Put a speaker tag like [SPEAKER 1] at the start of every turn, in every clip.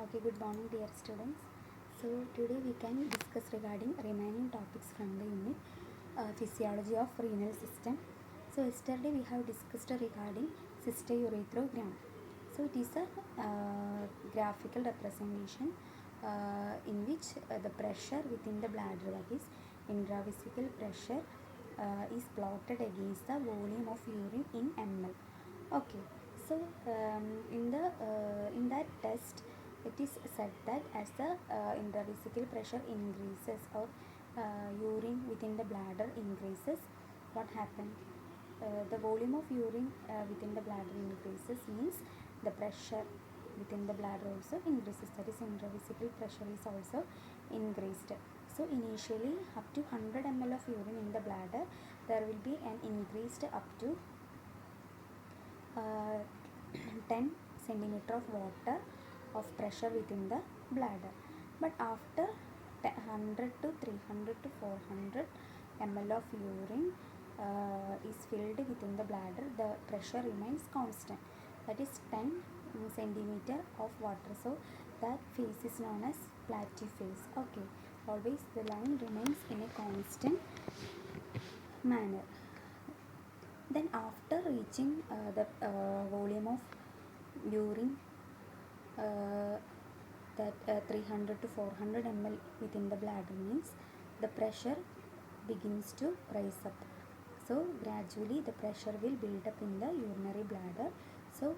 [SPEAKER 1] Okay, good morning, dear students. So today we can discuss regarding remaining topics from the unit physiology of renal system. So yesterday we have discussed regarding cystourethrogram. So it is a graphical representation in which the pressure within the bladder, that is intravesical pressure, is plotted against the volume of urine in ml. Okay, so in that test, it is said that as the intravesical pressure increases or urine within the bladder increases, what happens? The volume of urine within the bladder increases means the pressure within the bladder also increases. That is, intravesical pressure is also increased. So initially, up to 100 ml of urine in the bladder, there will be an increased up to 10 centimeter of water of pressure within the bladder. But after 100 to 300 to 400 ml of urine is filled within the bladder, the pressure remains constant. That is 10 centimeter of water. So that phase is known as plateau phase. Okay, always the line remains in a constant manner. Then after reaching the volume of urine that 300 to 400 ml within the bladder means the pressure begins to rise up. So gradually the pressure will build up in the urinary bladder. So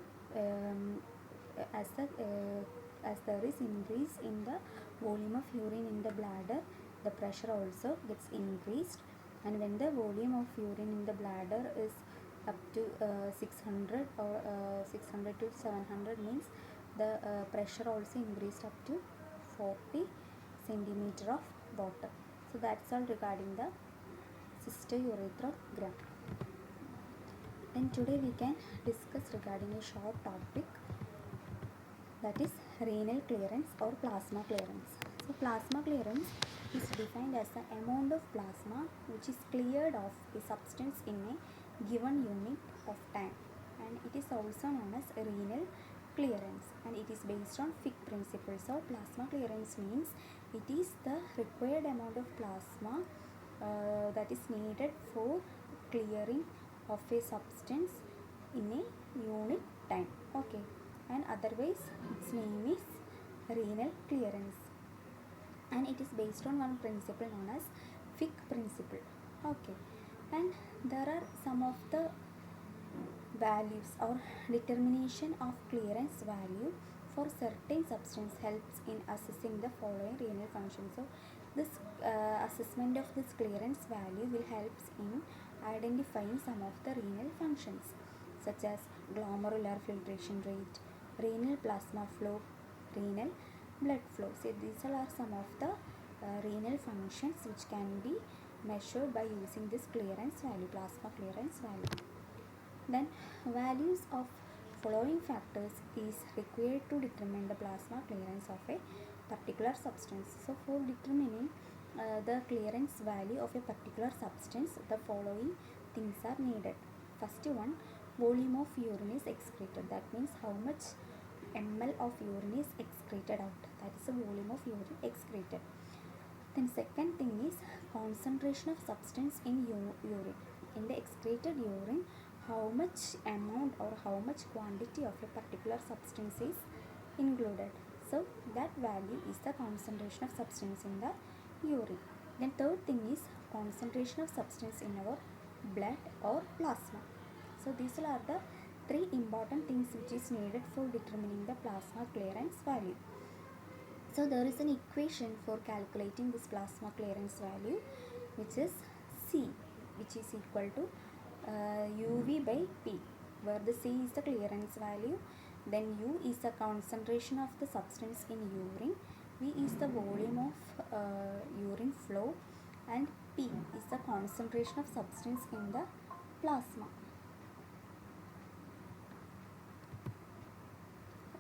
[SPEAKER 1] as there is increase in the volume of urine in the bladder, the pressure also gets increased. And when the volume of urine in the bladder is up to 600 or 600 to 700 means the pressure also increased up to 40 centimeter of water. So that's all regarding the cystourethrogram. Then today we can discuss regarding a short topic, that is renal clearance or plasma clearance. So plasma clearance is defined as the amount of plasma which is cleared of a substance in a given unit of time, and it is also known as renal clearance, and it is based on Fick principle. So plasma clearance means it is the required amount of plasma that is needed for clearing of a substance in a unit time. Okay, and otherwise its name is renal clearance, and it is based on one principle known as Fick principle. Okay, and there are some of the values or determination of clearance value for certain substance helps in assessing the following renal functions. So this assessment of this clearance value will helps in identifying some of the renal functions such as glomerular filtration rate, renal plasma flow, renal blood flow. So these are some of the renal functions which can be measured by using this clearance value, plasma clearance value. Then values of following factors is required to determine the plasma clearance of a particular substance. So for determining the clearance value of a particular substance, the following things are needed. First one, volume of urine is excreted. That means how much ml of urine is excreted out. That is the volume of urine excreted. Then second thing is concentration of substance in urine. In the excreted urine, how much amount or how much quantity of a particular substance is included. So that value is the concentration of substance in the urine. Then third thing is concentration of substance in our blood or plasma. So these are the three important things which is needed for determining the plasma clearance value. So there is an equation for calculating this plasma clearance value, which is C, which is equal to UV by P, where the C is the clearance value, then U is the concentration of the substance in urine, V is the volume of urine flow, and P is the concentration of substance in the plasma.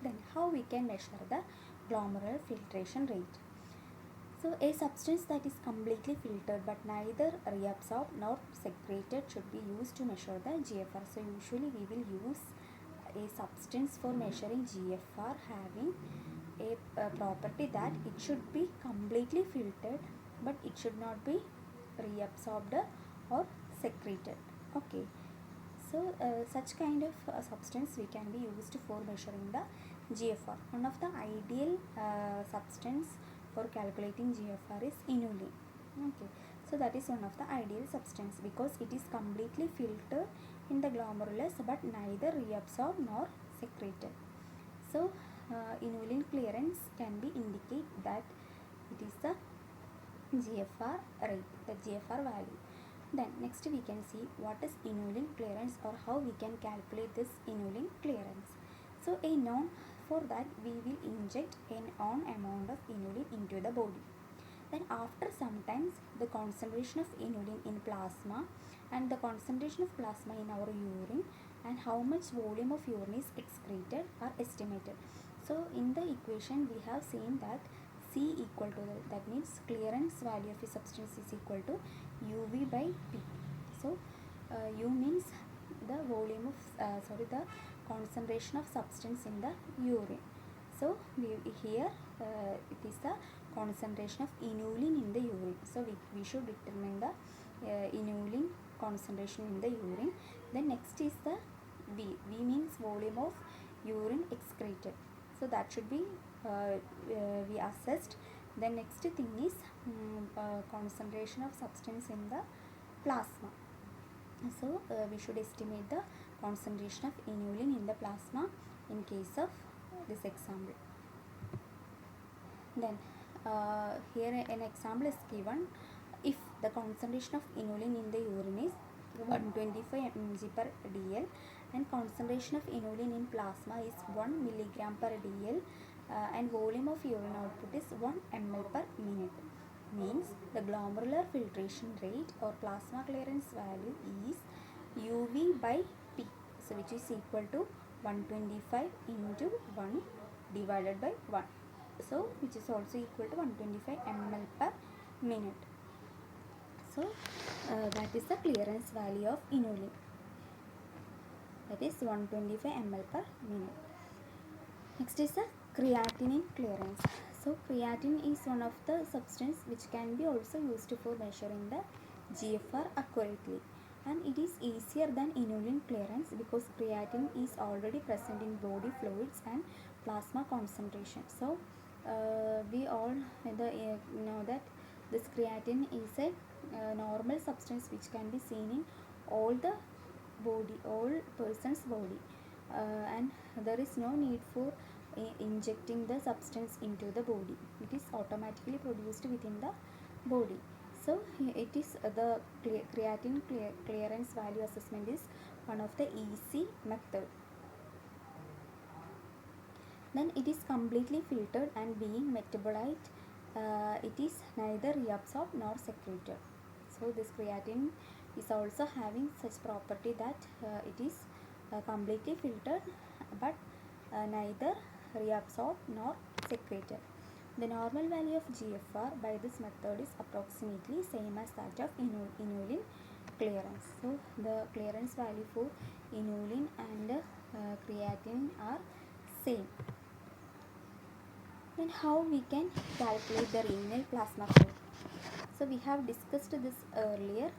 [SPEAKER 1] Then how we can measure the glomerular filtration rate? So a substance that is completely filtered but neither reabsorbed nor secreted should be used to measure the GFR. So usually we will use a substance for measuring GFR having a property that it should be completely filtered, but it should not be reabsorbed or secreted. Okay, so such kind of substance we can be used for measuring the GFR. One of the ideal substance for calculating GFR is inulin. Okay, so that is one of the ideal substance because it is completely filtered in the glomerulus but neither reabsorbed nor secreted. So inulin clearance can be indicate that it is the GFR rate, the GFR value. Then next we can see what is inulin clearance or how we can calculate this inulin clearance. So a known for that we will inject a known amount of inulin into the body. Then after sometimes the concentration of inulin in plasma and the concentration of plasma in our urine and how much volume of urine is excreted are estimated. So in the equation we have seen that C equal to that means clearance value of a substance is equal to UV by P. So U means the volume of the concentration of substance in the urine. So here it is the concentration of inulin in the urine. So we should determine the inulin concentration in the urine. Then next is the V. V means volume of urine excreted. So that should be we assessed. Then next thing is concentration of substance in the plasma. So we should estimate the concentration of inulin in the plasma in case of this example. Then here an example is given. If the concentration of inulin in the urine is 125 mg per dl and concentration of inulin in plasma is 1 milligram per dl and volume of urine output is 1 ml per minute, means the glomerular filtration rate or plasma clearance value is UV by P, so which is equal to 125 into 1 divided by 1, so which is also equal to 125 ml per minute. So that is the clearance value of inulin, that is 125 ml per minute. Next is the creatinine clearance. So creatinine is one of the substance which can be also used for measuring the GFR accurately, and it is easier than inulin clearance because creatinine is already present in body fluids and plasma concentration. So we all know that this creatinine is a normal substance which can be seen in all the body, all person's body, and there is no need for injecting the substance into the body. It is automatically produced within the body. So it is the creatinine clearance value assessment is one of the easy method. Then it is completely filtered and being metabolized. It is neither reabsorbed nor secreted. So this creatinine is also having such property that it is completely filtered but neither reabsorbed nor secreted. The normal value of GFR by this method is approximately same as that of inulin clearance. So the clearance value for inulin and creatinine are same. Then how we can calculate the renal plasma flow? So we have discussed this earlier.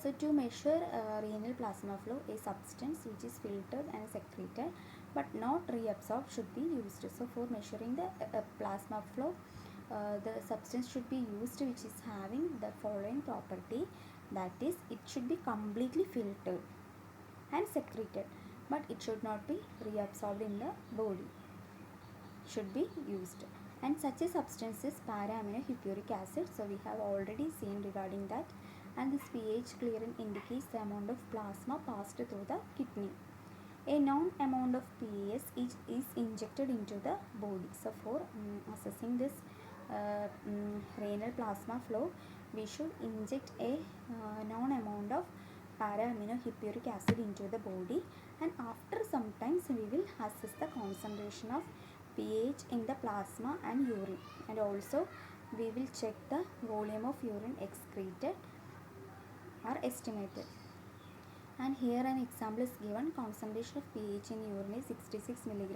[SPEAKER 1] So to measure renal plasma flow, a substance which is filtered and secreted but not reabsorbed should be used. So for measuring the plasma flow, the substance should be used which is having the following property, that is it should be completely filtered and secreted but it should not be reabsorbed in the body, should be used. And such a substance is para-aminohippuric acid. So we have already seen regarding that, and this pH clearance indicates the amount of plasma passed through the kidney. A known amount of PAS is injected into the body. So for assessing this renal plasma flow, we should inject a known amount of para-aminohippuric acid into the body, and after sometimes we will assess the concentration of pH in the plasma and urine, and also we will check the volume of urine excreted are estimated. And here an example is given. Concentration of pH in urine is 66 mg